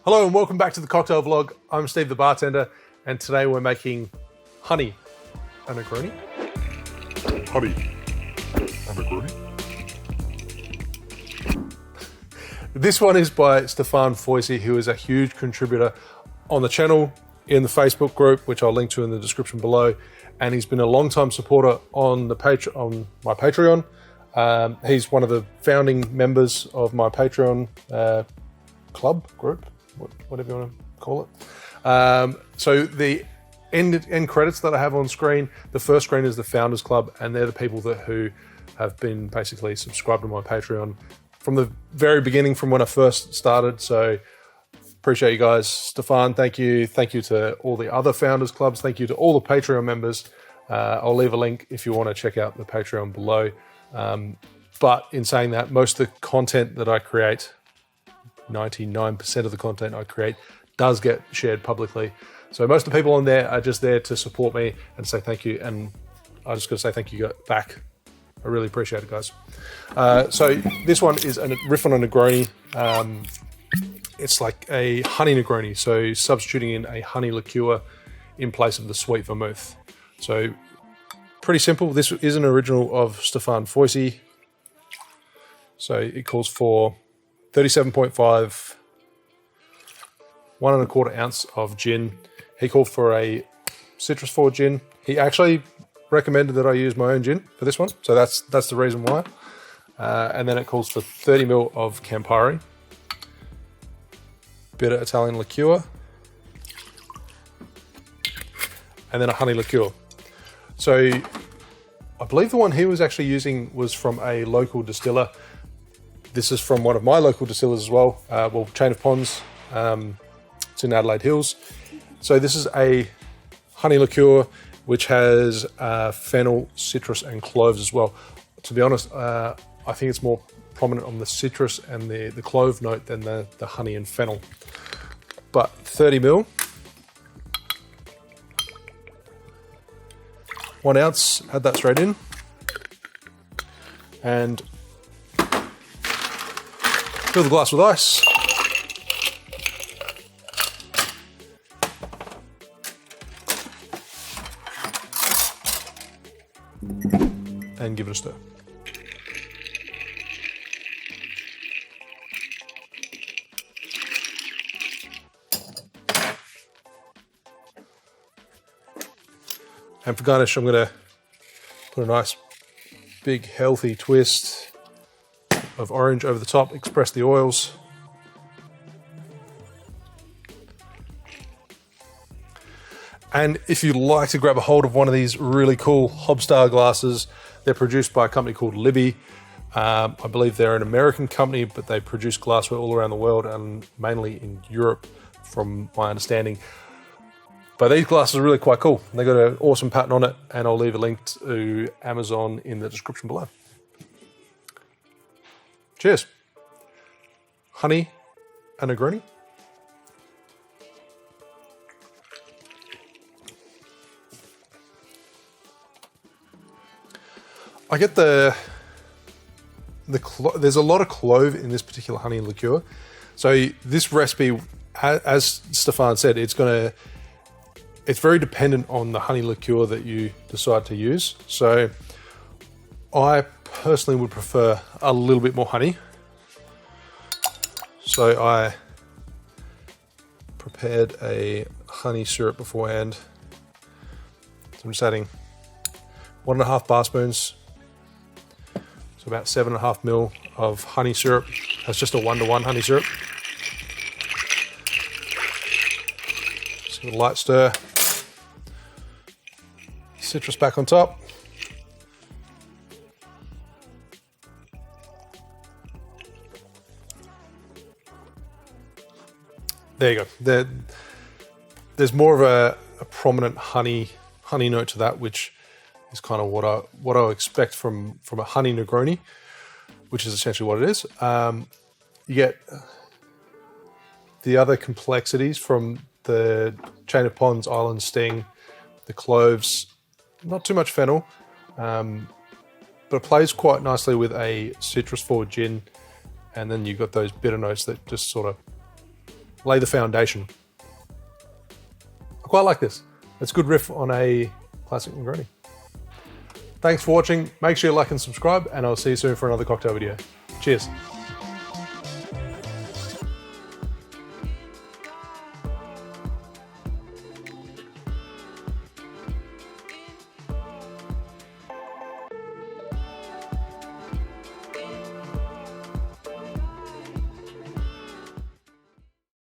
Hello and welcome back to the cocktail vlog. I'm Steve the bartender, and today we're making honey and Negroni. Honey and Negroni. This one is by Stephane Foisy, who is a huge contributor on the channel, in the Facebook group, which I'll link to in the description below, and he's been a long-time supporter on my Patreon. He's one of the founding members of my Patreon club group, whatever you want to call it. So the end credits that I have on screen, the first screen is the Founders Club, and they're the people who have been basically subscribed to my Patreon from the very beginning, from when I first started. So appreciate you guys. Stephane, thank you. Thank you to all the other Founders Clubs. Thank you to all the Patreon members. I'll leave a link if you want to check out the Patreon below. But in saying that, most of the content that I create, 99% of the content I create, does get shared publicly. So most of the people on there are just there to support me and say thank you. And I just got to say thank you back. I really appreciate it, guys. So this one is a riff on a Negroni. It's like a honey Negroni, so substituting in a honey liqueur in place of the sweet vermouth. So pretty simple. This is an original of Stephane Foisy. So it calls for 37.5, 1¼ ounce of gin. He called for a citrus forward gin. He actually recommended that I use my own gin for this one, so that's the reason why. And then it calls for 30 ml of Campari, bitter Italian liqueur, and then a honey liqueur. So I believe the one he was actually using was from a local distiller. This is from one of my local distillers as well, Chain of Ponds. It's in Adelaide Hills. So this is a honey liqueur which has fennel, citrus, and cloves as well. To be honest, I think it's more prominent on the citrus and the clove note than the honey and fennel. But 30 ml, 1 ounce, add that straight in. And fill the glass with ice. And give it a stir. And for garnish, I'm going to put a nice big healthy twist of orange over the top, express the oils. And if you'd like to grab a hold of one of these really cool Hobstar glasses, they're produced by a company called Libby. I believe they're an American company, but they produce glassware all around the world and mainly in Europe, from my understanding. But these glasses are really quite cool. They got an awesome pattern on it, and I'll leave a link to Amazon in the description below. Cheers. Honey and Negroni. I get there's a lot of clove in this particular honey liqueur. So this recipe, as Stephane said, it's very dependent on the honey liqueur that you decide to use. So I personally would prefer a little bit more honey. So I prepared a honey syrup beforehand. So I'm just adding 1½ bar spoons. So about 7½ ml of honey syrup. That's just a 1-to-1 honey syrup. Just give it a light stir. Citrus back on top. There you go. There's more of a prominent honey note to that, which is kind of what I expect from a honey Negroni, which is essentially what it is. You get the other complexities from the Chain of Ponds, Island Sting, the cloves, not too much fennel, but it plays quite nicely with a citrus forward gin, and then you've got those bitter notes that just sort of lay the foundation. I quite like this. It's a good riff on a classic Negroni. Thanks for watching. Make sure you like and subscribe, and I'll see you soon for another cocktail video. Cheers.